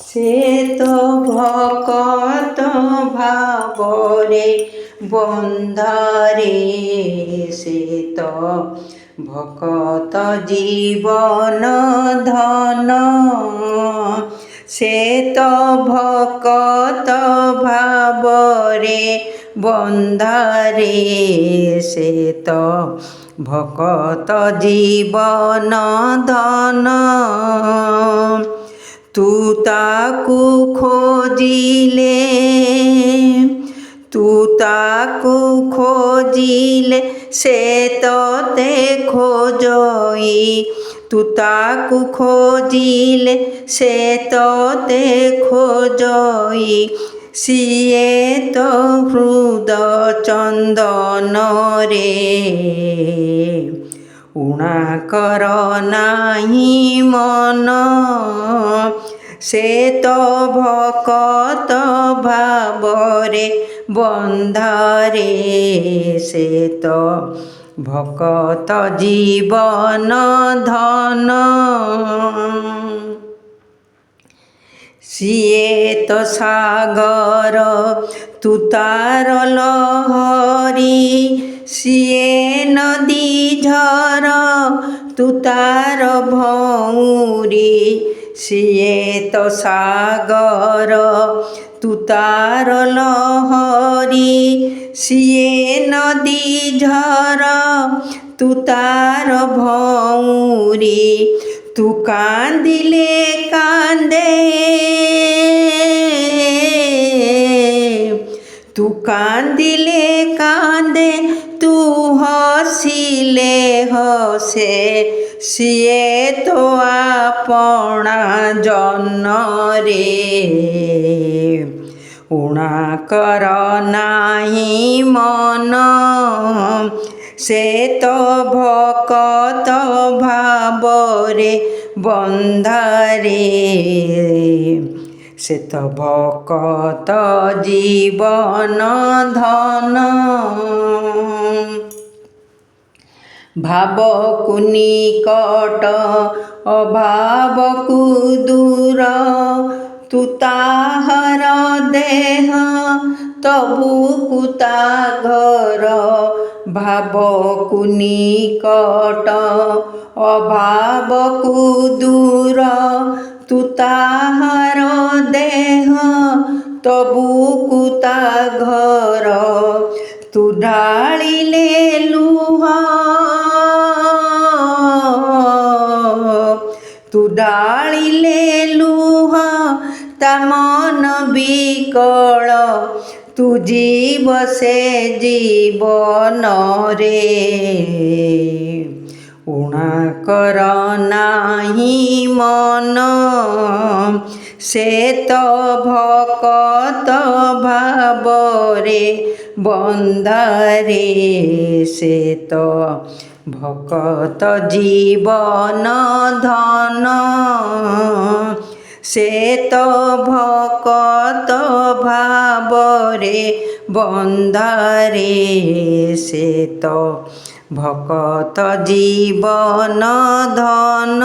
ସେ ତ ଭକତ ଭାବରେ ବନ୍ଧରେ, ସେ ତ ଭକତ ଜୀବନ ଧନ, ସେ ତ ଭକତ ଭାବରେ ବନ୍ଧରେ, ସେ ତ ଭକତ ଜୀବନ ଧନ। ତୁ ତାକୁ ଖୋଜିଲେ, ତୁ ତାକୁ ଖୋଜିଲେ ସେ ତତେ ଖୋଜଇ, ତୁ ତାକୁ ଖୋଜିଲେ ସେ ତତେ ଖୋଜଇ, ସିଏ ତ ହୃଦ ଚନ୍ଦନରେ ଊଣା କର ନାହିଁ ମନ, ସେ ତ ଭକତ ଭାବରେ ବନ୍ଧରେ, ସେ ତ ଭକତ ଜୀବନ ଧନ। ସିଏ ତ ସାଗର ତୁ ତାର ଲହରୀ, ସିଏ ନଦୀ ଝର ତୁ ତାର ଭଉଁରୀ, ସିଏ ତ ସାଗର ତୁ ତାର ଲହରୀ, ସିଏ ନଦୀ ଝର ତୁ ତାର ଭଉଁରୀ, ତୁ କାନ୍ଦିଲେ କାନ୍ଦେ, ତୁ କାନ୍ଦିଲେ କାନ୍ଦେ, ତୁ ହସିଲେ ହସେ, ସିଏ ତ ଆପଣା ଜନରେ ଊଣା କର ନାହିଁ ମନ, ସେ ତ ଭକତ ଭାବରେ ବନ୍ଧରେ, ସେ ତ ଭକତ ଜୀବନ ଧନ। ଭାବକୁ ନିକଟ ଅଭାବକୁ ଦୂର, ତୁ ତାହାର ଦେହ ତବୁକୁ ତା ଘର, ଭାବକୁ ନିକଟ ଅଭାବକୁ ଦୂର, ତୁ ତାହାର ଦେହ ତବୁକୁ ତା ଘର, ତୁ ଢାଳିଲେ ଲୁହ, ତୁ ଢାଳିଲେ ଲୁହ ତା ମନ ବିକଳ, ତୁ ଯିବ ସେ ଜୀବନରେ ଊଣା କର ନାହିଁ ମନ, ସେ ତ ଭକତ ଭାବରେ ବନ୍ଧରେ, ସେ ତ ଭକତ ଜୀବନ ଧନ, ସେ ତ ଭକତ ଭାବରେ ବନ୍ଧରେ, ସେ ତ ଭକତ ଜୀବନ ଧନ।